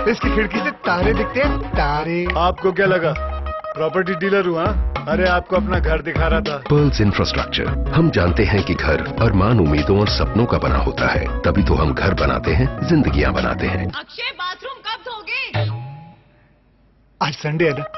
इसकी खिड़की से तारे दिखते हैं, तारे। आपको क्या लगा प्रॉपर्टी डीलर हुआ? अरे आपको अपना घर दिखा रहा था। Pearls infrastructure. हम जानते हैं कि घर अरमान, उम्मीदों और सपनों का बना होता है, तभी तो हम घर बनाते हैं, जिंदगियां बनाते हैं। अक्षय, बाथरूम कब धोगे? आज संडे है ना।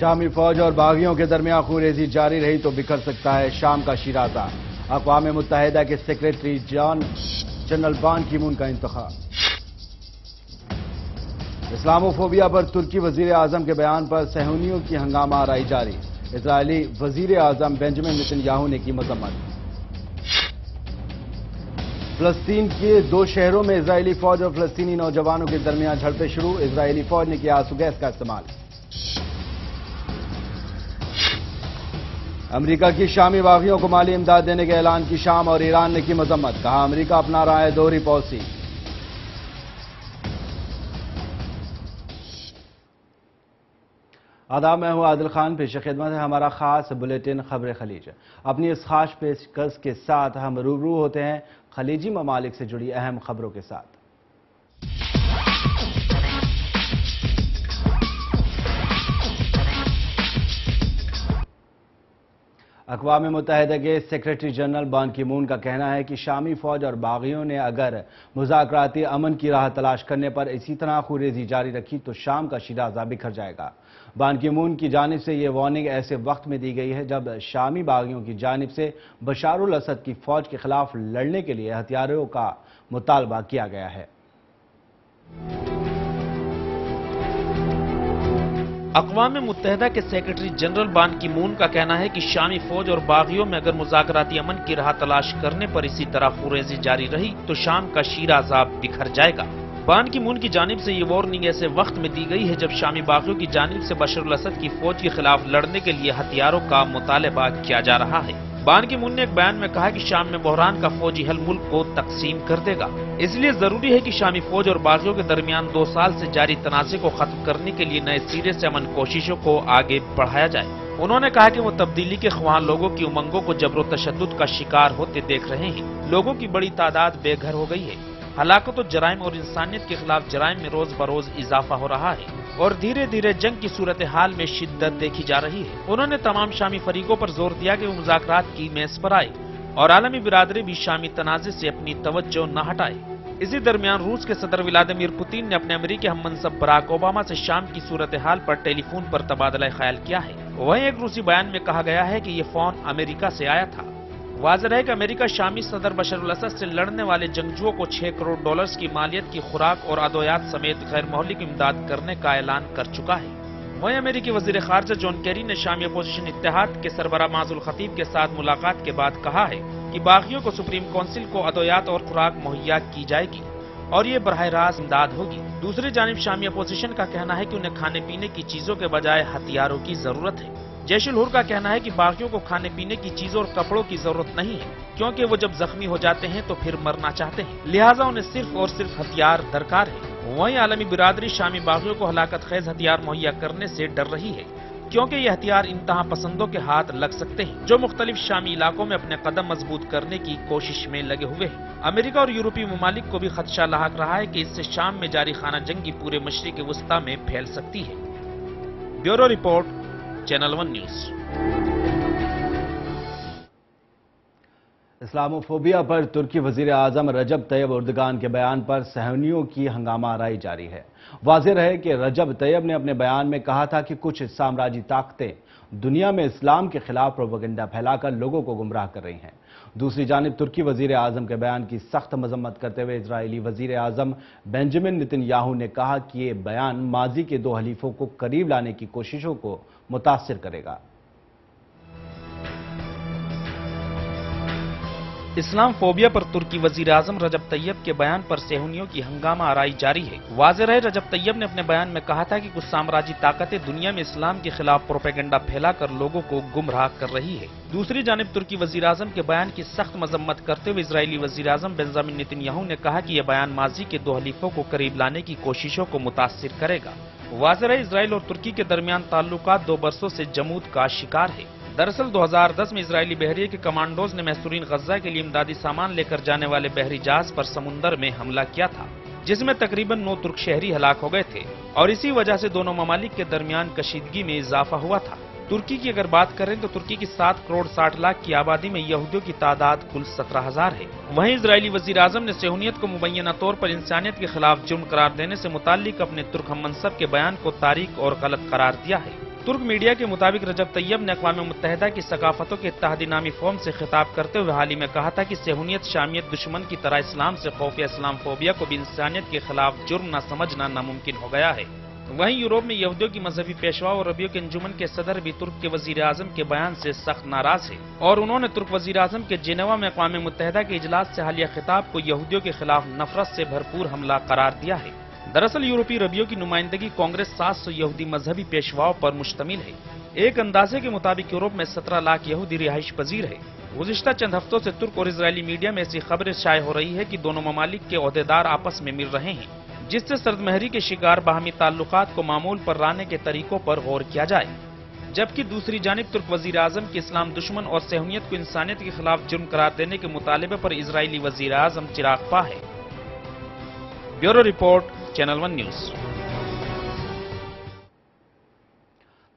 शामी फौज और बागियों के दरमियान खूनरेजी जारी रही तो बिखर सकता है शाम का शिराजा। अक़वाम मुत्तहिदा के सेक्रेटरी जनरल बान की मून का इंतखाब। इस्लामोफोबिया पर तुर्की वजीर आजम के बयान पर सहूनियों की हंगामा आराई जारी। इजरायली वजीर आजम बेंजामिन नेतन्याहू ने की मजम्मत। फलस्तीन के 2 शहरों में इजरायली फौज और फलस्तीनी नौजवानों के दरमियान झड़पें शुरू। इजरायली फौज ने किया आंसू गैस का इस्तेमाल। अमेरिका की शामी बागियों को माली इमदाद देने के ऐलान की शाम और ईरान ने की मजम्मत। कहा अमेरिका अपना रहा है दोहरी पॉलिसी। आदाब, मैं हूं आदिल खान। पेश खिदमत है हमारा खास बुलेटिन खबर खलीज। अपनी इस खास पेशकश के साथ हम रूबरू होते हैं खलीजी ममालिक से जुड़ी अहम खबरों के साथ। अक़वाम मुत्तहिदा के सेक्रेटरी जनरल बान की मून का कहना है कि शामी फौज और बागियों ने अगर मुज़ाकराती अमन की राह तलाश करने पर इसी तरह खूनरेजी जारी रखी तो शाम का शिराजा बिखर जाएगा। बान की मून की जानिब से ये वार्निंग ऐसे वक्त में दी गई है जब शामी बागियों की जानिब से बशारुल असद की फौज के खिलाफ लड़ने के लिए हथियारों का मुतालबा किया गया है। अक़वाम मुत्तहिदा के सेक्रेटरी जनरल बान की मून का कहना है कि शामी फौज और बागियों में अगर मुज़ाकराती अमन की राह तलाश करने पर इसी तरह खूनरेजी जारी रही तो शाम का शीराज़ा बिखर जाएगा। बान की मून की जानिब से ये वार्निंग ऐसे वक्त में दी गई है जब शामी बागियों की जानिब से बशर असद की फौज के खिलाफ लड़ने के लिए हथियारों का मुतालबा किया जा रहा है। बान की मून ने एक बयान में कहा कि शाम में बहरान का फौजी हल मुल्क को तकसीम कर देगा, इसलिए जरूरी है कि शामी फौज और बागियों के दरमियान 2 साल से जारी तनाज़े को खत्म करने के लिए नए सिरे से अमन कोशिशों को आगे बढ़ाया जाए। उन्होंने कहा कि वो तब्दीली के ख्वाह लोगों की उमंगों को जबरो तशद्दुद का शिकार होते देख रहे हैं। लोगों की बड़ी तादाद बेघर हो गई है। हलाकत और जराइम और इंसानियत के खिलाफ जराइम में रोज बरोज इजाफा हो रहा है और धीरे धीरे जंग की सूरत हाल में शिद्दत देखी जा रही है। उन्होंने तमाम शामी फरीकों पर जोर दिया कि वो मुज़ाकरात की मेज पर आए और आलमी बिरादरी भी शामी तनाज़े से अपनी तवज्जो न हटाए। इसी दरमियान रूस के सदर व्लादिमीर पुतिन ने अपने अमेरिकी हममनसब बराक ओबामा से शाम की सूरत हाल पर टेलीफोन पर तबादला ख्याल किया है। वहीं एक रूसी बयान में कहा गया है कि ये फोन अमेरिका से आया था। वाज़ेह है कि अमेरिका शामी सदर बशर असद से लड़ने वाले जंगजुओं को $6 करोड़ की मालियत की खुराक और अदवियात समेत गैर मौलिक इमदाद करने का ऐलान कर चुका है। वहीं अमेरिकी वजीर खारजा जॉन केरी ने शामी अपोजिशन इत्तेहाद के सरबराह माजुल खतीब के साथ मुलाकात के बाद कहा है कि बागियों को सुप्रीम काउंसिल को अदवियात और खुराक मुहैया की जाएगी और ये बराह रास्त इमदाद होगी। दूसरी जानिब शामी अपोजिशन का कहना है कि उन्हें खाने पीने की चीजों के बजाय हथियारों की जरूरत है। जैशुल हुर का कहना है कि बागियों को खाने पीने की चीजों और कपड़ों की जरूरत नहीं है क्योंकि वो जब जख्मी हो जाते हैं तो फिर मरना चाहते हैं, लिहाजा उन्हें सिर्फ और सिर्फ हथियार दरकार है। वहीं आलमी बिरादरी शामी बागियों को हलाकत खेज हथियार मुहैया करने से डर रही है क्योंकि ये हथियार इंतहा पसंदों के हाथ लग सकते हैं जो मुख्तलिफ शामी इलाकों में अपने कदम मजबूत करने की कोशिश में लगे हुए हैं। अमेरिका और यूरोपीय ममालिक को भी खदशा लाहक रहा है कि इससे शाम में जारी खाना जंगी पूरे मशरिक वस्ता में फैल सकती है। Bureau report, channel 1 news. Islamophobia पर तुर्की वजीर आजम रजब तैयब उर्दगान के बयान पर सहनियों की हंगामा आराई जारी है। वाज़ेह रहे कि रजब तैयब ने अपने बयान में कहा था कि कुछ साम्राज्यी ताकतें दुनिया में इस्लाम के खिलाफ प्रोपेगेंडा फैलाकर लोगों को गुमराह कर रही हैं। दूसरी जानिब तुर्की वजीर आजम के बयान की सख्त मजम्मत करते हुए इजरायली वजीर आजम बेंजामिन नेतन्याहू ने कहा कि ये बयान माजी के 2 हलीफों को करीब लाने की कोशिशों को मुतासिर करेगा। اسلام فوبیا پر ترکی وزیر اعظم رجب طیب کے بیان پر صہیونیوں کی ہنگامہ آرائی جاری ہے۔ واضح رہے رجب طیب نے اپنے بیان میں کہا تھا کہ کچھ سامراجی طاقتیں دنیا میں اسلام کے خلاف پروپیگنڈا پھیلا کر لوگوں کو گمراہ کر رہی ہے۔ دوسری جانب ترکی وزیر اعظم کے بیان کی سخت مذمت کرتے ہوئے اسرائیلی وزیر اعظم بنجامن نیتن یاہو نے کہا کہ یہ بیان ماضی کے دو حلیفوں کو قریب لانے کی کوششوں کو متاثر کرے گا۔ واضح رہے اسرائیل اور ترکی کے درمیان تعلقات 2 برسوں سے جمود کا شکار ہے۔ دراصل 2010 میں اسرائیلی بحریے کے کمانڈوز نے محصورین غزہ کے لیے امدادی سامان لے کر جانے والے بحری جہاز پر سمندر میں حملہ کیا تھا، جس میں تقریباً 9 ترک شہری ہلاک ہو گئے تھے اور اسی وجہ سے دونوں ممالک کے درمیان کشیدگی میں اضافہ ہوا تھا۔ ترکی کی اگر بات کریں تو ترکی کی 7 کروڑ 60 لاکھ کی آبادی میں یہودیوں کی تعداد کل 17,000 ہے۔ وہیں اسرائیلی وزیر اعظم نے صہیونیت کو مبینہ طور پر انسانیت کے خلاف جرم قرار دینے سے متعلق اپنے ترک ہم منصب کے بیان کو تاریک اور غلط قرار دیا ہے۔ ترک میڈیا کے مطابق رجب طیب نے اقوام متحدہ کی ثقافتوں کے اتحادی نامی فورم سے خطاب کرتے ہوئے حال ہی میں کہا تھا کہ صہیونیت شامیت دشمن کی طرح اسلام سے خوف یا اسلام فوبیا کو بھی انسانیت کے خلاف جرم نہ سمجھنا ناممکن ہو گیا ہے۔ وہیں یورپ میں یہودیوں کی مذہبی پیشوا اور ربیوں کے انجمن کے صدر بھی ترک کے وزیر اعظم کے بیان سے سخت ناراض ہے اور انہوں نے ترک وزیر اعظم کے جنیوا میں اقوام متحدہ کے اجلاس سے حالیہ خطاب کو یہودیوں کے خلاف نفرت سے بھرپور حملہ قرار دیا ہے۔ دراصل یورپی ربیوں کی نمائندگی کانگریس 700 یہودی مذہبی پیشواؤں پر مشتمل ہے۔ ایک اندازے کے مطابق یورپ میں 17 لاکھ یہودی رہائش پذیر ہے۔ گزشتہ چند ہفتوں سے ترک اور اسرائیلی میڈیا میں ایسی خبریں شائع ہو رہی ہے کہ دونوں ممالک کے عہدیدار آپس میں مل رہے ہیں، جس سے سرد مہری کے شکار باہمی تعلقات کو معمول پر لانے کے طریقوں پر غور کیا جائے۔ جبکہ دوسری جانب ترک وزیر اعظم کی اسلام دشمن اور صہیونیت کو انسانیت کے خلاف جرم قرار دینے کے مطالبے پر اسرائیلی وزیر اعظم چراغ پا ہے۔ Bureau report, channel 1 news.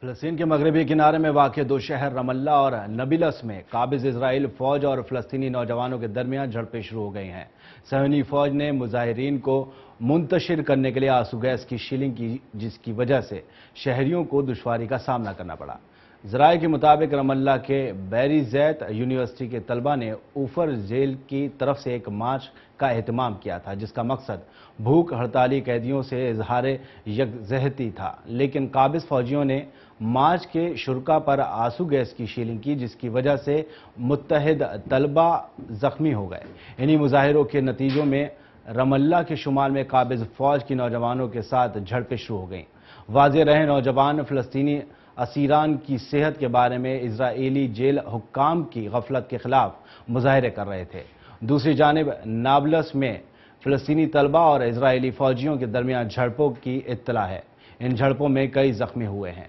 فلسطین کے مغربی کنارے میں واقع 2 شہر رام اللہ اور نابلس میں قابض اسرائیل فوج اور فلسطینی نوجوانوں کے درمیان جھڑپیں شروع ہو گئی ہیں۔ صہیونی فوج نے مظاہرین کو منتشر کرنے کے لیے آنسو گیس کی شیلنگ کی، جس کی وجہ سے شہریوں کو دشواری کا سامنا کرنا پڑا۔ ذرائع کے مطابق رام اللہ کے بیری زیت یونیورسٹی کے طلبہ نے اوفر جیل کی طرف سے ایک مارچ کا اہتمام کیا تھا، جس کا مقصد بھوک ہڑتالی قیدیوں سے اظہار یکجہتی تھا، لیکن قابض فوجیوں نے مارچ کے شرکا پر آنسو گیس کی شیلنگ کی، جس کی وجہ سے متحد طلبہ زخمی ہو گئے۔ انہی مظاہروں کے نتیجوں میں رام اللہ کے شمال میں قابض فوج کی نوجوانوں کے ساتھ جھڑپیں شروع ہو گئیں۔ واضح رہے نوجوان فلسطینی اسیران کی صحت کے بارے میں اسرائیلی جیل حکام کی غفلت کے خلاف مظاہرے کر رہے تھے۔ دوسری جانب نابلس میں فلسطینی طلبہ اور اسرائیلی فوجیوں کے درمیان جھڑپوں کی اطلاع ہے۔ ان جھڑپوں میں کئی زخمی ہوئے ہیں۔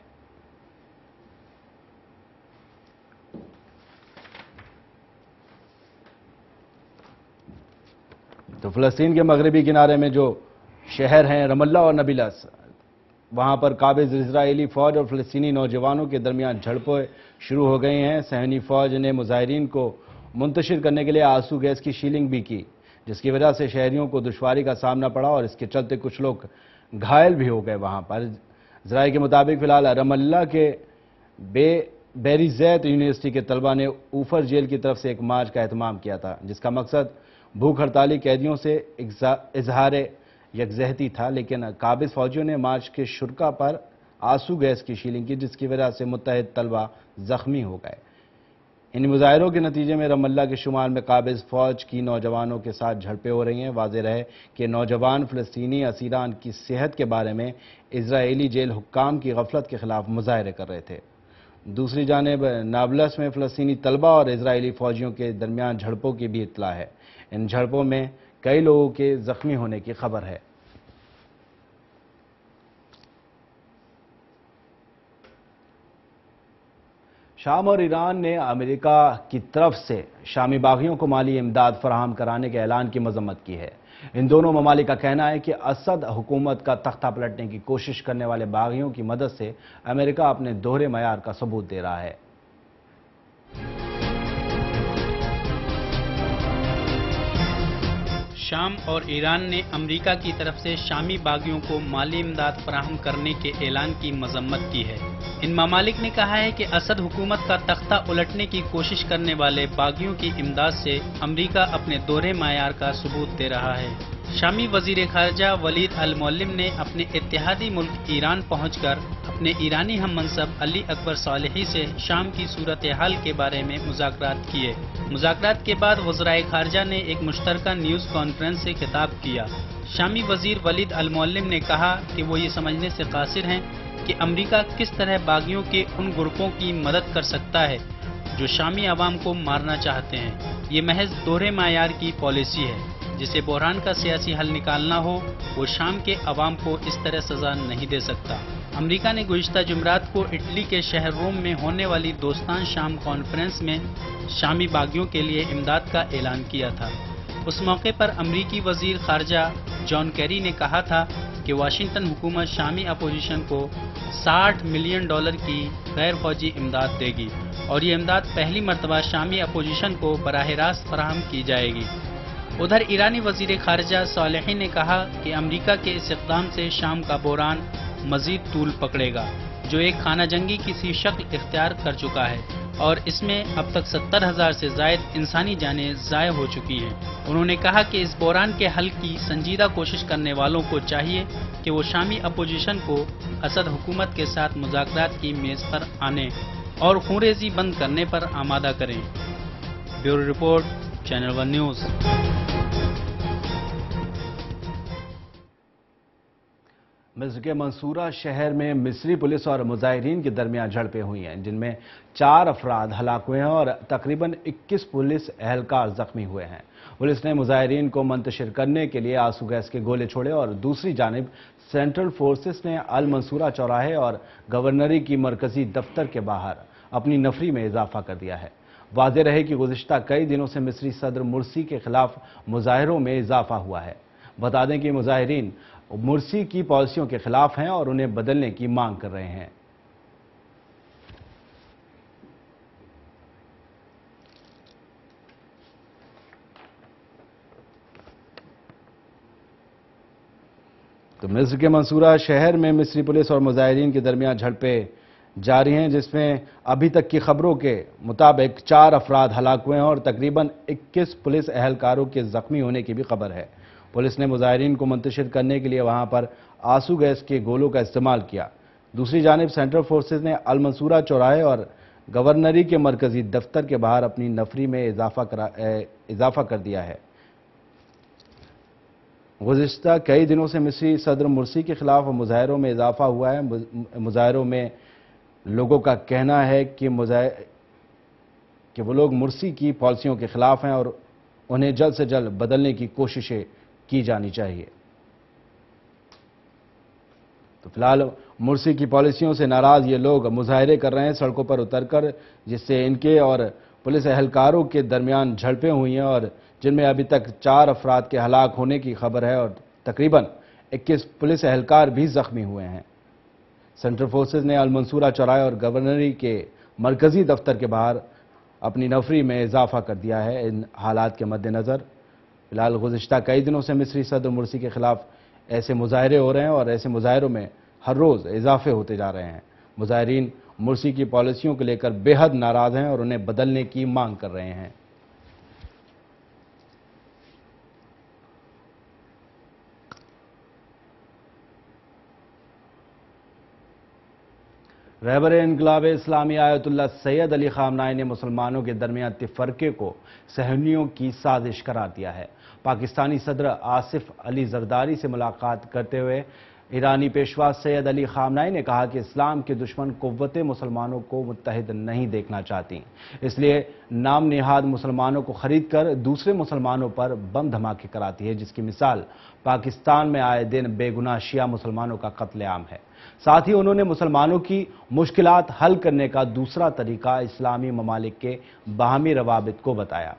تو فلسطین کے مغربی کنارے میں جو شہر ہیں رام اللہ اور نابلس، وہاں پر قابض اسرائیلی فوج اور فلسطینی نوجوانوں کے درمیان جھڑپیں شروع ہو گئی ہیں۔ صہیونی فوج نے مظاہرین کو منتشر کرنے کے لیے آنسو گیس کی شیلنگ بھی کی، جس کی وجہ سے شہریوں کو دشواری کا سامنا پڑا اور اس کے چلتے کچھ لوگ گھائل بھی ہو گئے وہاں پر۔ ذرائع کے مطابق فی الحال رام اللہ کے بیری زیت یونیورسٹی کے طلبہ نے اوفر جیل کی طرف سے ایک مارچ کا اہتمام کیا تھا، جس کا مقصد بھوک ہڑتالی قیدیوں سے اظہار یکجہتی تھا، لیکن قابض فوجیوں نے مارچ کے شرکا پر آنسو گیس کی شیلنگ کی، جس کی وجہ سے متحد طلبہ زخمی ہو گئے۔ ان مظاہروں کے نتیجے میں رام اللہ کے شمال میں قابض فوج کی نوجوانوں کے ساتھ جھڑپیں ہو رہی ہیں۔ واضح رہے کہ نوجوان فلسطینی اسیران کی صحت کے بارے میں اسرائیلی جیل حکام کی غفلت کے خلاف مظاہرے کر رہے تھے۔ دوسری جانب نابلس میں فلسطینی طلبہ اور اسرائیلی فوجیوں کے درمیان جھڑپوں کی بھی اطلاع ہے۔ ان جھڑپوں میں کئی لوگوں کے زخمی ہونے کی خبر ہے۔ شام اور ایران نے امریکہ کی طرف سے شامی باغیوں کو مالی امداد فراہم کرانے کے اعلان کی مذمت کی ہے۔ ان دونوں ممالک کا کہنا ہے کہ اسد حکومت کا تختہ پلٹنے کی کوشش کرنے والے باغیوں کی مدد سے امریکہ اپنے دوہرے معیار کا ثبوت دے رہا ہے۔ شام اور ایران نے امریکہ کی طرف سے شامی باغیوں کو مالی امداد فراہم کرنے کے اعلان کی مذمت کی ہے۔ ان ممالک نے کہا ہے کہ اسد حکومت کا تختہ الٹنے کی کوشش کرنے والے باغیوں کی امداد سے امریکہ اپنے دوہرے معیار کا ثبوت دے رہا ہے۔ शामी वजीर खारजा वलीद अल-मुअल्लिम ने अपने इत्तेहादी मुल्क ईरान पहुंचकर अपने ईरानी हम मनसब अली अकबर सालेही से शाम की सूरत हाल के बारे में मुज़ाकरात किए। मुज़ाकरात के बाद वज़राए खारजा ने एक मुश्तरका न्यूज़ कॉन्फ्रेंस से खिताब किया। शामी वजीर वलीद अल-मुअल्लिम ने कहा कि वो ये समझने से कासिर हैं कि अमेरिका किस तरह बागियों के उन ग्रुपों की मदद कर सकता है जो शामी अवाम को मारना चाहते हैं। ये महज दोहरे मायार की पॉलिसी है। जिसे बहरान का सियासी हल निकालना हो वो शाम के अवाम को इस तरह सजा नहीं दे सकता। अमेरिका ने गुज़िश्ता जुमरात को इटली के शहर रोम में होने वाली दोस्तान शाम कॉन्फ्रेंस में शामी बागियों के लिए इमदाद का ऐलान किया था। उस मौके पर अमरीकी वजीर खारजा जॉन कैरी ने कहा था कि वाशिंगटन हुकूमत शामी अपोजिशन को $60 मिलियन की गैर फौजी इमदाद देगी और ये इमदाद पहली मरतबा शामी अपोजिशन को बराह रास्त फराहम की जाएगी। उधर ईरानी वजीर खारजा सालेही ने कहा कि अमेरिका के इस इक़दाम से शाम का बहरान मजीद तूल पकड़ेगा, जो एक खाना जंगी की सी शक्ल इख्तियार कर चुका है और इसमें अब तक 70,000 से ज़ायद इंसानी जानें ज़ाय हो चुकी हैं। उन्होंने कहा कि इस बहरान के हल की संजीदा कोशिश करने वालों को चाहिए कि वो शामी अपोजिशन को असद हुकूमत के साथ मुज़ाकरात की मेज़ पर आने और खूनरेज़ी बंद करने पर आमादा करें। Bureau report, channel 1 news. मिस्र के मंसूरा शहर में मिस्री पुलिस और मुजाहिरीन के दरमियान झड़पें हुई हैं, जिनमें 4 अफराद हलाक हुए हैं और तकरीबन 21 पुलिस एहलकार जख्मी हुए हैं। पुलिस ने मुजाहिरीन को मुंतशिर करने के लिए आंसू गैस के गोले छोड़े और दूसरी जानिब सेंट्रल फोर्सेस ने अल मंसूरा चौराहे और गवर्नरी की मरकजी दफ्तर के बाहर अपनी नफरी में इजाफा कर दिया है। वाज़ेह रहे कि गुज़िश्ता कई दिनों से मिस्री सदर मुर्सी के खिलाफ मुजाहिरों में इजाफा हुआ है। बता दें कि मुजाहिरीन मुर्सी की पॉलिसियों के खिलाफ हैं और उन्हें बदलने की मांग कर रहे हैं। तो मिस्र के मंसूरा शहर में मिस्री पुलिस और मुजाहिरीन के दरमियान झड़पें जारी हैं, जिसमें अभी तक की खबरों के मुताबिक 4 अफराद हलाक हुए हैं और तकरीबन 21 पुलिस एहलकारों के जख्मी होने की भी खबर है। पुलिस ने मुजाहिरीन को मुंतशिर करने के लिए वहां पर आंसू गैस के गोलों का इस्तेमाल किया। दूसरी जानिब सेंट्रल फोर्सेज ने अल मंसूरा चौराहे और गवर्नरी के मरकजी दफ्तर के बाहर अपनी नफरी में इजाफा कर दिया है। गुज़िश्ता कई दिनों से मिस्री सदर मुर्सी के खिलाफ मुजाहिरों में इजाफा हुआ है। मुजाहिरों में लोगों का कहना है कि वो लोग मुर्सी की पॉलिसियों के खिलाफ हैं और उन्हें जल्द से जल्द बदलने की कोशिशें की जानी चाहिए। तो फिलहाल मुर्सी की पॉलिसियों से नाराज ये लोग मुजाहिरे कर रहे हैं सड़कों पर उतरकर, जिससे इनके और पुलिस एहलकारों के दरमियान झड़पें हुई हैं और जिनमें अभी तक 4 अफराद के हलाक होने की खबर है और तकरीबन 21 पुलिस एहलकार भी जख्मी हुए हैं। सेंट्रल फोर्सेज ने अल मंसूरा चौराहे और गवर्नरी के मरकजी दफ्तर के बाहर अपनी नफरी में इजाफा कर दिया है। इन हालात के मद्देनज़र फिलहाल गुज़िश्ता कई दिनों से मिस्री सदर मुर्सी के खिलाफ ऐसे मुजाहिरे हो रहे हैं और ऐसे मुजाहिरों में हर रोज़ इजाफे होते जा रहे हैं। मुजाहिरीन मुर्सी की पॉलिसियों को लेकर बेहद नाराज़ हैं और उन्हें बदलने की मांग कर रहे हैं। रहबर इनकलाब इस्लामी आयतुल्लाह सैयद अली ख़ामनाई ने मुसलमानों के दरमियान तफरके को सहनियों की साजिश करार दिया है। पाकिस्तानी सदर आसिफ अली जरदारी से मुलाकात करते हुए ईरानी पेशवा सैयद अली ख़ामनाई ने कहा कि इस्लाम के दुश्मन कुव्वतें मुसलमानों को मुत्तहिद नहीं देखना चाहती, इसलिए नाम निहाद मुसलमानों को खरीद कर दूसरे मुसलमानों पर बम धमाके कराती है, जिसकी मिसाल पाकिस्तान में आए दिन बेगुनाह शिया मुसलमानों का कत्लेआम है। साथ ही उन्होंने मुसलमानों की मुश्किलात हल करने का दूसरा तरीका इस्लामी ममालिक के बाहमी रवाबित को बताया।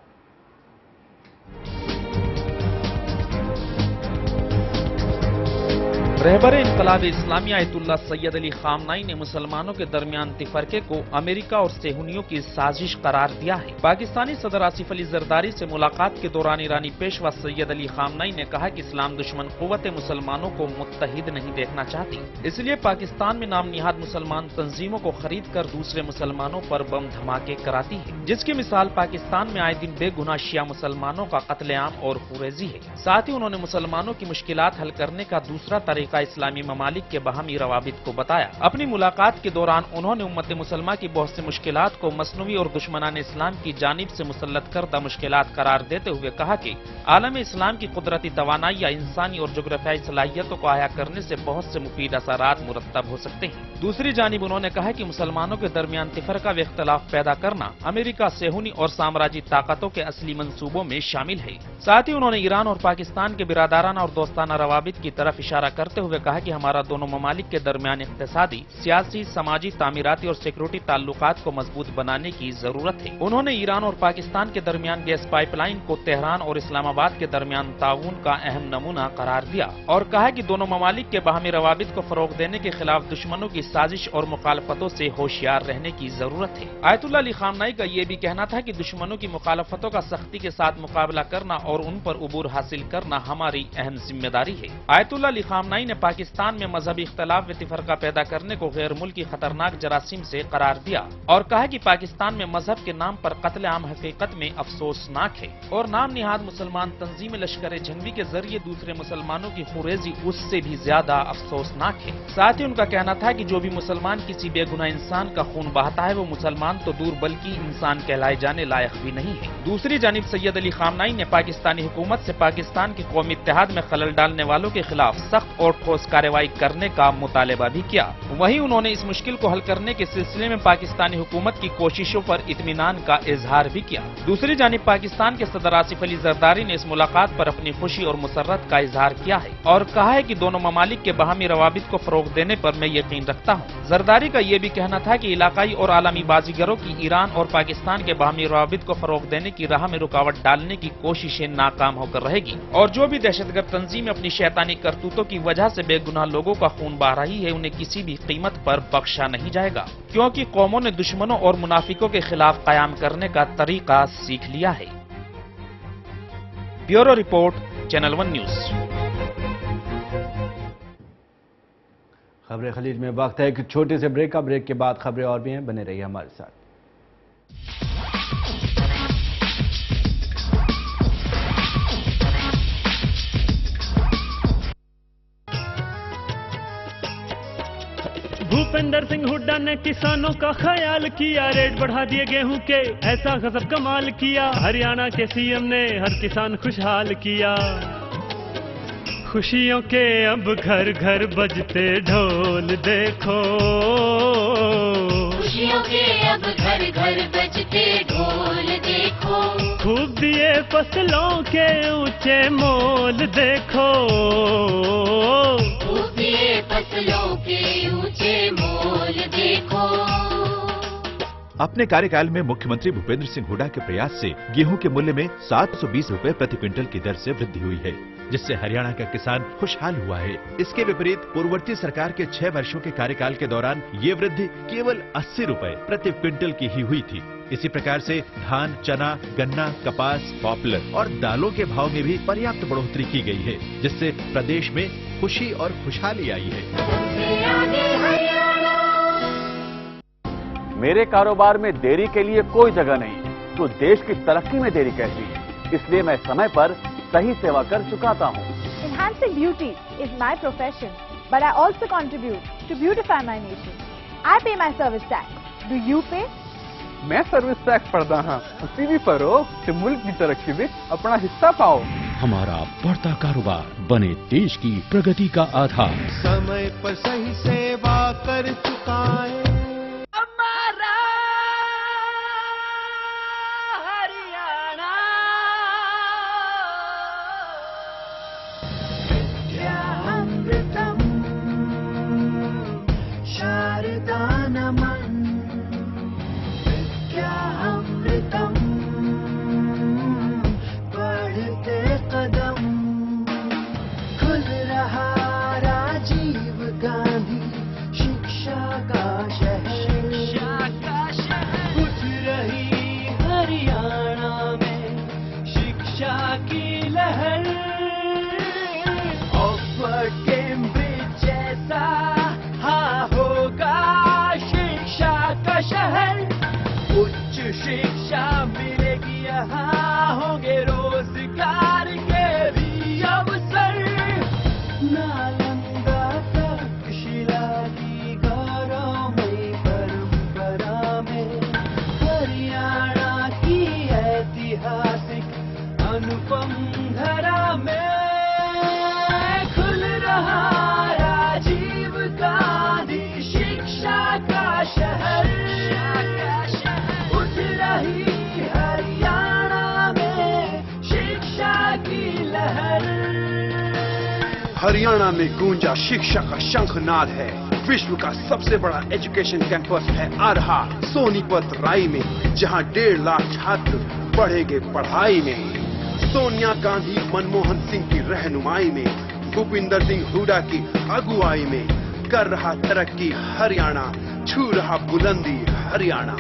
रहबर इंकलाब इस्लामी आयतुल्लाह सैयद अली खामनाई ने मुसलमानों के दरमियान तफरके को अमेरिका और सेहूनियों की साजिश करार दिया है। पाकिस्तानी सदर आसिफ अली जरदारी से मुलाकात के दौरान ईरानी पेशवा सैयद अली खामनाई ने कहा कि इस्लाम दुश्मन कुव्वतें मुसलमानों को मुत्तहिद नहीं देखना चाहती, इसलिए पाकिस्तान में नाम निहाद मुसलमान तंजीमों को खरीद कर दूसरे मुसलमानों पर बम धमाके कराती है, जिसकी मिसाल पाकिस्तान में आए दिन बेगुनाह शिया मुसलमानों का कत्लेआम और खुरेजी है। साथ ही उन्होंने मुसलमानों की मुश्किलात हल करने का दूसरा तरीका इस्लामी ममालिक के बाहमी रवाबित को बताया। अपनी मुलाकात के दौरान उन्होंने उम्मत मुसलमा की बहुत सी मुश्किलात को मसनवी और दुश्मनान इस्लाम की जानिब से मुसल्लत करदा मुश्किलात करार देते हुए कहा कि आलम इस्लाम की कुदरती तवानाई या इंसानी और जोग्राफियाई सलाहियतों को आया करने से बहुत से मुफीद असरात मुरत्तब हो सकते हैं। दूसरी जानिब उन्होंने कहा कि मुसलमानों के दरमियान तफरका व इख्तलाफ पैदा करना अमेरिका, सेहूनी और साम्राज्य ताकतों के असली मंसूबों में शामिल है। साथ ही उन्होंने ईरान और पाकिस्तान के बिरादाराना और दोस्ताना रवाबित की तरफ इशारा करते हुए कहा कि हमारा दोनों ममालिक के दरमियान इक्तिसादी, सियासी, समाजी, तामीराती और सिक्योरिटी ताल्लुकात को मजबूत बनाने की जरूरत है। उन्होंने ईरान और पाकिस्तान के दरमियान गैस पाइपलाइन को तेहरान और इस्लामाबाद के दरमियान ताउन का अहम नमूना करार दिया और कहा कि दोनों ममालिक के बाहमी रवाबित को फरोग देने के खिलाफ दुश्मनों की साजिश और मुखालफतों से होशियार रहने की जरूरत है। आयतुल्लाह अली खामनाई का ये भी कहना था कि दुश्मनों की मुखालफतों का सख्ती के साथ मुकाबला करना और उन पर उबूर हासिल करना हमारी अहम जिम्मेदारी है। आयतुल्लाह अली खामनाई ने पाकिस्तान में मजहबी इख्तलाफ व तफरका पैदा करने को गैर मुल्की खतरनाक जरासीम से करार दिया और कहा कि पाकिस्तान में मजहब के नाम पर कत्लेआम हकीकत में अफसोसनाक है और नाम निहाद मुसलमान तंजीम लश्कर जंगवी के जरिए दूसरे मुसलमानों की खुरेजी उससे भी ज्यादा अफसोसनाक है। साथ ही उनका कहना था कि जो भी मुसलमान किसी बेगुनाह इंसान का खून बहाता है वो मुसलमान तो दूर बल्कि इंसान कहलाए जाने लायक भी नहीं है। दूसरी जानिब सैयद अली खामनाई ने पाकिस्तानी हुकूमत से पाकिस्तान के कौमी इत्तेहाद में खलल डालने वालों के खिलाफ सख्त और ठोस कार्रवाई करने का मुतालबा भी किया। वहीं उन्होंने इस मुश्किल को हल करने के सिलसिले में पाकिस्तानी हुकूमत की कोशिशों पर इत्मीनान का इजहार भी किया। दूसरी जानिब पाकिस्तान के सदर आसिफ अली जरदारी ने इस मुलाकात पर अपनी खुशी और मुसर्रत का इजहार किया है और कहा है कि दोनों ममालिक के बाहमी रवाबित को फरोग देने पर मैं यकीन रखता हूँ। जरदारी का ये भी कहना था कि इलाकाई और आलमी बाजीगरों की ईरान और पाकिस्तान के बाहमी रवाबित को फरोग देने की राह में रुकावट डालने की कोशिशें नाकाम होकर रहेगी और जो भी दहशतगर्द तंजीम अपनी शैतानी करतूतों की वजह से बेगुनाह लोगों का खून बहा रही है उन्हें किसी भी कीमत पर बख्शा नहीं जाएगा, क्योंकि कौमों ने दुश्मनों और मुनाफिकों के खिलाफ कयाम करने का तरीका सीख लिया है। Bureau report, channel 1 news. खबरें खलीज में वक्त है एक छोटे से ब्रेक का। ब्रेक के बाद खबरें और भी हैं, बने रहिए हमारे साथ। भूपेंद्र सिंह हुड्डा ने किसानों का ख्याल किया, रेट बढ़ा दिए गेहूं के, ऐसा गजब कमाल किया। हरियाणा के सीएम ने हर किसान खुशहाल किया। खुशियों के अब घर घर बजते ढोल देखो, खुशियों के अब घर घर बजते ढोल देखो। खूब दिए फसलों के ऊंचे मोल देखो, खूब दिए फसलों के ऊंचे मोल देखो। अपने कार्यकाल में मुख्यमंत्री भूपेंद्र सिंह हुड्डा के प्रयास से गेहूं के मूल्य में 720 रुपए प्रति क्विंटल की दर से वृद्धि हुई है, जिससे हरियाणा का किसान खुशहाल हुआ है। इसके विपरीत पूर्ववर्ती सरकार के 6 वर्षों के कार्यकाल के दौरान ये वृद्धि केवल 80 रुपए प्रति क्विंटल की ही हुई थी। इसी प्रकार से धान, चना, गन्ना, कपास, पॉपुलर और दालों के भाव में भी पर्याप्त बढ़ोतरी की गई है, जिससे प्रदेश में खुशी और खुशहाली आई है। मेरे कारोबार में देरी के लिए कोई जगह नहीं, तो देश की तरक्की में देरी कैसी है? इसलिए मैं समय पर सही सेवा कर चुकाता हूँ। Enhancing beauty is my profession, but I also contribute to beautify my nation. I pay my service tax. Do you pay? मैं सर्विस टैक्स भरदा हां, उसी भी फरोग से मुल्क की तरक्की में अपना हिस्सा पाओ। हमारा बढ़ता कारोबार बने देश की प्रगति का आधार। समय पर सही सेवा कर चुकाए हमारा हरियाणा। विद्यामृतम शारदा नमन, विद्यामृतम बढ़ते कदम, खुल रहा राजी शहर। हरियाणा में गूंजा शिक्षा का शंखनाद है। विश्व का सबसे बड़ा एजुकेशन कैंपस है आ रहा सोनीपत राई में, जहां 1.5 लाख छात्र पढ़ेंगे पढ़ाई में। सोनिया गांधी मनमोहन सिंह की रहनुमाई में, भूपिंदर सिंह हुडा की अगुवाई में कर रहा तरक्की हरियाणा, छू रहा बुलंदी हरियाणा।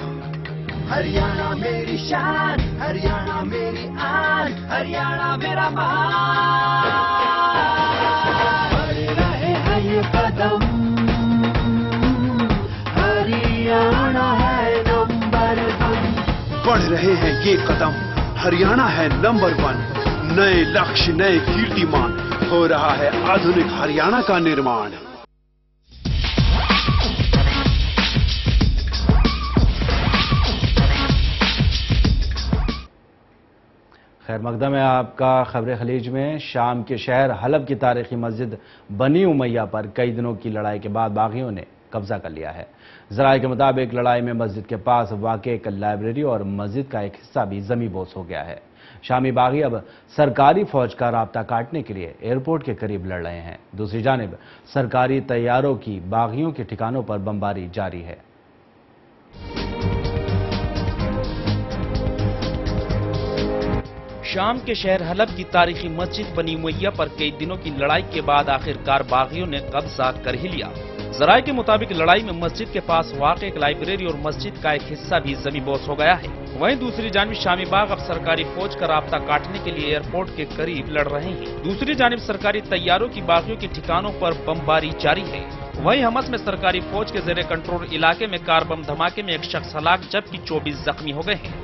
हरियाणा मेरी शान, हरियाणा मेरी आन, हरियाणा मेरा मान। बढ़ रहे हैं ये कदम, हरियाणा है नंबर 1। बढ़ रहे हैं ये कदम, हरियाणा है नंबर 1। नए लक्ष्य, नए कीर्तिमान, हो रहा है आधुनिक हरियाणा का निर्माण। खैर मकदम है आपका खबर खलीज में। शाम के शहर हलब की तारीखी मस्जिद बनी उमैया पर कई दिनों की लड़ाई के बाद बागियों ने कब्जा कर लिया है। ज़राए के मुताबिक लड़ाई में मस्जिद के पास वाक़ एक लाइब्रेरी और मस्जिद का एक हिस्सा भी ज़मीबोस हो गया है। शामी बागी अब सरकारी फौज का राब्ता काटने के लिए एयरपोर्ट के करीब लड़ रहे हैं। दूसरी जानिब सरकारी तैयारों की बागियों के ठिकानों पर बमबारी जारी है। शाम के शहर हलब की तारीखी मस्जिद बनी उमैया पर कई दिनों की लड़ाई के बाद आखिरकार बागियों ने कब्जा कर ही लिया। ज़राए के मुताबिक लड़ाई में मस्जिद के पास वाक़ एक लाइब्रेरी और मस्जिद का एक हिस्सा भी ज़मीबोस हो गया है। वहीं दूसरी जानिब शामी बाग अब सरकारी फौज का राब्ता काटने के लिए एयरपोर्ट के करीब लड़ रहे हैं। दूसरी जानिब सरकारी तैयारों की बागियों के ठिकानों पर बमबारी जारी है। वहीं हमस में सरकारी फौज के ज़ेरे कंट्रोल इलाके में कार बम धमाके में एक शख्स हलाक जबकि 24 जख्मी हो गए हैं।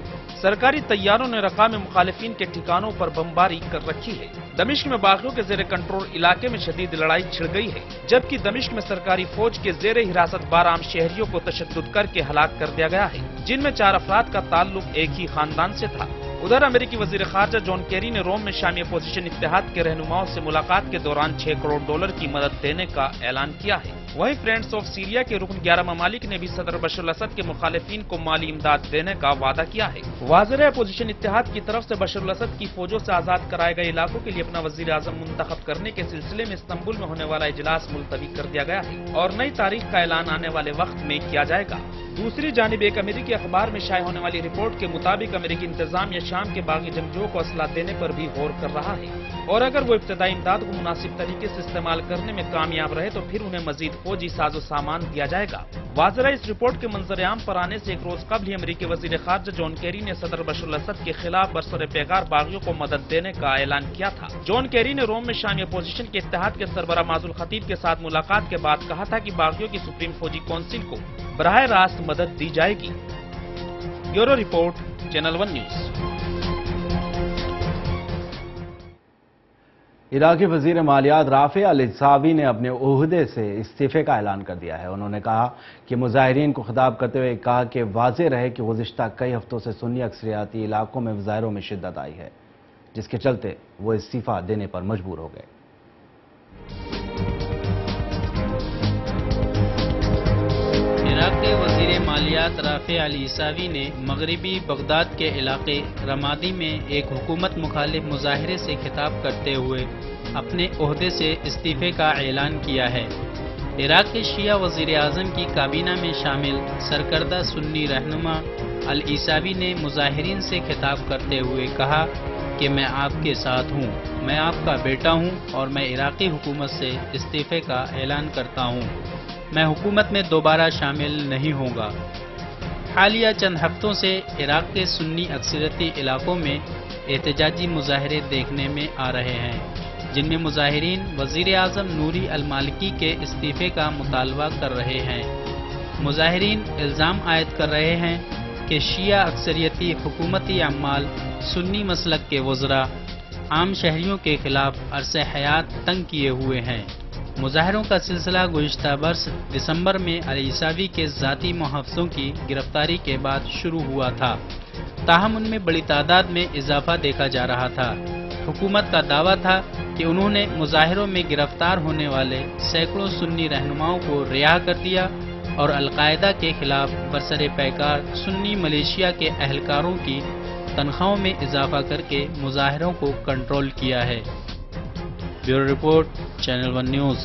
सरकारी तैयारों ने रक़ा में मुखालिफिन के ठिकानों पर बमबारी कर रखी है। दमिश्क में बागियों के ज़ेरे कंट्रोल इलाके में शदीद लड़ाई छिड़ गई है, जबकि दमिश्क में सरकारी फौज के ज़ेरे हिरासत 12 आम शहरियों को तशद्दुद करके हलाक कर दिया गया है, जिनमें 4 अफराद का ताल्लुक एक ही खानदान से था। उधर अमेरिकी वजीर खारजा जॉन केरी ने रोम में शामी अपोजिशन इत्तेहाद के रहनुमाओं से मुलाकात के दौरान $6 करोड़ की मदद देने का ऐलान किया है। वहीं फ्रेंड्स ऑफ सीरिया के रुकन 11 ममालिक ने भी सदर बशर अल-असद के मुखालिफिन को माली इमदाद देने का वादा किया है। वाज़ेह अपोजिशन इत्तेहाद की तरफ से बशर अल-असद की फौजों से आजाद कराए गए इलाकों के लिए अपना वजीर आजम मुंतखब करने के सिलसिले में इस्तांबुल में होने वाला इजलास मुलतवी कर दिया गया है और नई तारीख का ऐलान आने वाले वक्त में किया जाएगा। दूसरी जानिब एक अमेरिकी अखबार में शाये होने वाली रिपोर्ट के मुताबिक अमेरिकी इंतजामिया शाम के बागी जंगजुओं को असला देने पर भी गौर कर रहा है और अगर वो इब्तदाई इमदाद को मुनासिब तरीके से इस्तेमाल करने में कामयाब रहे तो फिर उन्हें मजीद फौजी साजो सामान दिया जाएगा। वाज़ेह इस रिपोर्ट के मंजर आम पर आने से एक रोज कबल ही अमेरिकी वजीर खारजा जॉन केरी ने सदर बशर अल-असद के खिलाफ बरसर पैगार बागियों को मदद देने का ऐलान किया था। जॉन केरी ने रोम में शामी अपोजिशन के इत्तेहाद के सरबराह माजुल खतीब के साथ मुलाकात के बाद कहा था कि बागियों की सुप्रीम फौजी काउंसिल को बराह रास्त मदद दी जाएगी। Bureau report, channel 1 news. Iraqi वजीर मालियात राफे अल-इसावी ने अपने ओहदे से इस्तीफे का ऐलान कर दिया है। उन्होंने कहा कि मुजाहिरीन को खिताब करते हुए कहा कि वाज़ेह रहे कि गुज़िश्ता कई हफ्तों से सुन्नी अक्सरियाती इलाकों में मुजाहिरों में शिद्दत आई है, जिसके चलते वो इस्तीफा देने पर मजबूर हो गए। इराक के वजीर मालियात राफे अल-इसावी ने मगरबी बगदाद के इलाके रमादी में एक हुकूमत मुखालिफ मुजाहिरे से खिताब करते हुए अपने ओहदे से इस्तीफे का ऐलान किया है। इराक के शिया वजीर आज़म की काबीना में शामिल सरकर्दा सुन्नी रहनुमा अल-इसावी ने मुजाहिरीन से खिताब करते हुए कहा कि मैं आपके साथ हूँ, मैं आपका बेटा हूँ और मैं इराकी हुकूमत से इस्तीफे का ऐलान करता हूँ। मैं हुकूमत में दोबारा शामिल नहीं होगा। हालिया चंद हफ्तों से इराक के सुन्नी अक्सरियती इलाकों में एहतजाजी मुजाहरे देखने में आ रहे हैं, जिनमें मुजाहिरीन वजीर आज़म नूरी अल-मालिकी के इस्तीफे का मुतालबा कर रहे हैं। मुजाहिरीन इल्ज़ाम आयद कर रहे हैं कि शिया अक्सरियती हुकूमती अम्माल सुन्नी मसलक के वज़रा आम शहरियों के खिलाफ अरसे हयात तंग किए हुए हैं। मुजाहरों का सिलसिला गुज़िश्ता बरस दिसंबर में अल-इसावी के ज़ाती मुहाफ़िज़ों की गिरफ्तारी के बाद शुरू हुआ था, ताहम उनमें बड़ी तादाद में इजाफा देखा जा रहा था। हुकूमत का दावा था कि उन्होंने मुजाहिरों में गिरफ्तार होने वाले सैकड़ों सुन्नी रहनुमाओं को रिहा कर दिया और अल-कायदा के खिलाफ बरसरे पैकार सुन्नी मलेशिया के अहलकारों की तनख्वाहों में इजाफा करके मुजाहिरों को कंट्रोल किया है। Bureau report, channel 1 news.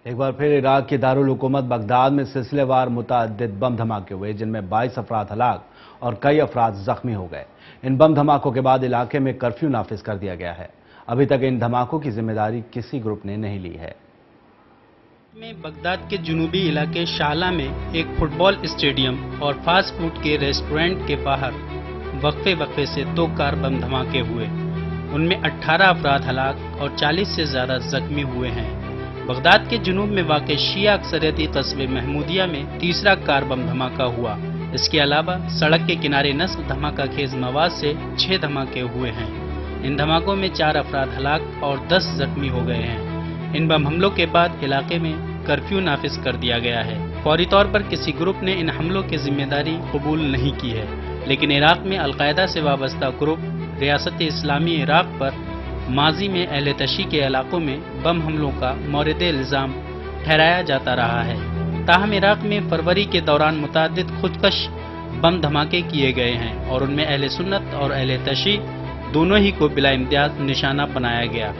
एक बार फिर इराक की दारुल हुकूमत बगदाद में सिलसिलेवार मुतअद्दिद बम धमाके हुए, जिनमें 22 अफराद हलाक और कई अफराद जख्मी हो गए। इन बम धमाकों के बाद इलाके में कर्फ्यू नाफिज कर दिया गया है। अभी तक इन धमाकों की जिम्मेदारी किसी ग्रुप ने नहीं ली है। में बगदाद के जुनूबी इलाके शाला में एक फुटबॉल स्टेडियम और फास्ट फूड के रेस्टोरेंट के बाहर वक्फे से 2 कार बम धमाके हुए। उनमें 18 अफराद हलाक और 40 से ज्यादा जख्मी हुए हैं। बगदाद के जुनूब में वाक़ शिया अक्सरियती कस्बे महमूदिया में तीसरा कार बम धमाका हुआ। इसके अलावा सड़क के किनारे नस्ब धमाका खेज मवाद से 6 धमाके हुए हैं। इन धमाकों में 4 अफराद हलाक और 10 जख्मी हो गए हैं। इन बम हमलों के बाद इलाके में कर्फ्यू नाफिज कर दिया गया है। फौरी तौर पर किसी ग्रुप ने इन हमलों की जिम्मेदारी कबूल नहीं की है, लेकिन इराक में अलकायदा से वाबस्ता ग्रुप रियासत इस्लामी इराक पर माजी में अहले तशी के इलाकों में बम हमलों का मौरिद इल्जाम ठहराया जाता रहा है। ताहम इराक में फरवरी के दौरान मुतअद्दिद खुदकश बम धमाके किए गए हैं और उनमें अहले सुन्नत और अहले तशी दोनों ही को बिला इम्तियाज निशाना बनाया गया।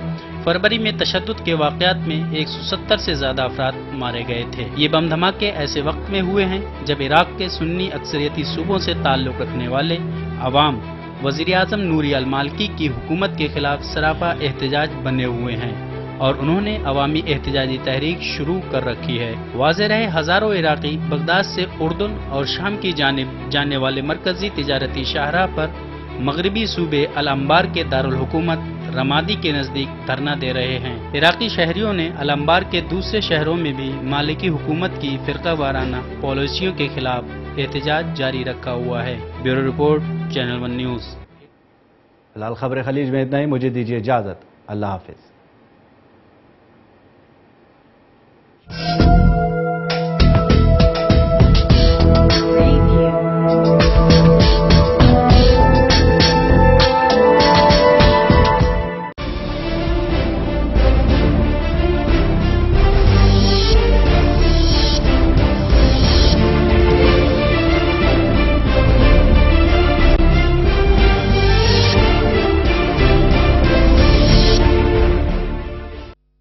फरवरी में तशद्दुद के वाक़यात में 170 से ज्यादा अफराद मारे गए थे। ये बम धमाके ऐसे वक्त में हुए हैं जब इराक के सुन्नी अक्सरियती सूबों से ताल्लुक़ रखने वाले अवाम वज़ीर आज़म नूरी अल-मालिकी की हुकूमत के खिलाफ सरापा एहतजाज बने हुए हैं और उन्होंने अवामी एहतजाजी तहरीक शुरू कर रखी है। वाज़ेह रहे हजारों इराकी बगदाद से उर्दुन और शाम की जानिब जाने वाले मरकजी तिजारती शाहराह पर मगरबी सूबे अल-अंबार के दारुल हुकूमत रमादी के नजदीक धरना दे रहे हैं। इराकी शहरियों ने अल-अंबार के दूसरे शहरों में भी मालिकी हुकूमत की फिरका वाराना पॉलिसियों के खिलाफ एहतजाज जारी रखा हुआ है। Bureau report, channel 1 news. फिलहाल खबर खलीज में इतना ही। मुझे दीजिए इजाजत। अल्लाह हाफिज।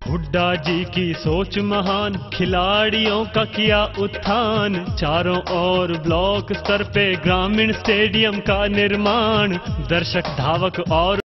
हुड्डा जी की सोच महान, खिलाड़ियों का किया उत्थान। चारों ओर ब्लॉक स्तर पे ग्रामीण स्टेडियम का निर्माण। दर्शक, धावक और